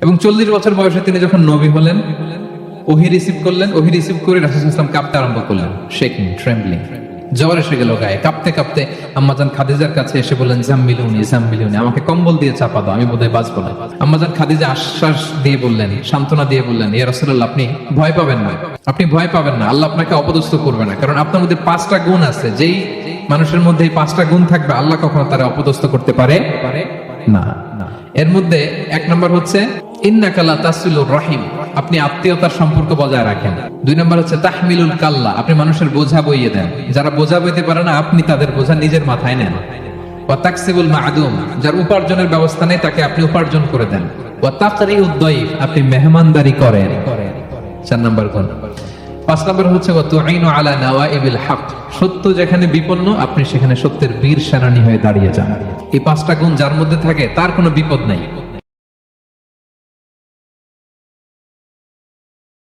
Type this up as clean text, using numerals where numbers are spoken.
এবং 40 বছর বয়সে তিনি যখন নবী হলেন, ওহী রিসিভ করলেন, ওহী রিসিভ করে রাসূল সাল্লাল্লাহু আলাইহি ওয়াসাল্লাম কাঁপতে আরম্ভ করলেন, শেকিং, ট্রেম্বলিং, জ্বর এসে গেল গায়ে। কাঁপতে কাঁপতে আম্মাজান খাদিজার কাছে এসে বললেন, জাম্মিলুনি জাম্মিলুনি, আমাকে কম্বল দিয়ে চাপা দাও, আমি বোধহয় বাঁচবো না। আম্মাজান খাদিজা আশ্বাস দিয়ে বললেন, সান্ত্বনা দিয়ে বললেন, ইয়া রাসূলুল্লাহ, আপনি ভয় পাবেন না, আপনি ভয় পাবেন না, আল্লাহ আপনাকে অপদস্থ করবে না, কারণ আপনার মধ্যে 5টা গুণ আছে, যেই মানুষের মধ্যে এই 5টা গুণ থাকবে আল্লাহ কখনো তারা অপদস্থ করতে পারে না। এর মধ্যে 1 নম্বর হচ্ছে ইন্নাকা লা তাসিলুর রাহিম, আপনি আত্মীয়তার সম্পর্ক বজায় রাখেন। 2 নম্বর হচ্ছে তাহমিলুল কাল্লা, আপনি মানুষের বোঝা বইয়ে দেন, যারা বোঝা বইতে পারে না আপনি তাদের বোঝা নিজের মাথায় নেন। ওয়া তাকসিবুল মা'দুম, যার উপার্জনের ব্যবস্থা নেই তাকে আপনি উপার্জন করে দেন। ওয়া তাকরিউদ দাইফ, আপনি মেহমানদারি করেন। 4 নম্বর গুণ। 5 নম্বর হচ্ছে ওয়া তুঈনু আলা নাওয়াইবিল হক, সত্য যেখানে বিপন্ন আপনি সেখানে সত্যের বীর সেনানী হয়ে দাঁড়িয়ে যান। এই 5টা গুণ যার মধ্যে থাকে তার কোনো বিপদ নাই।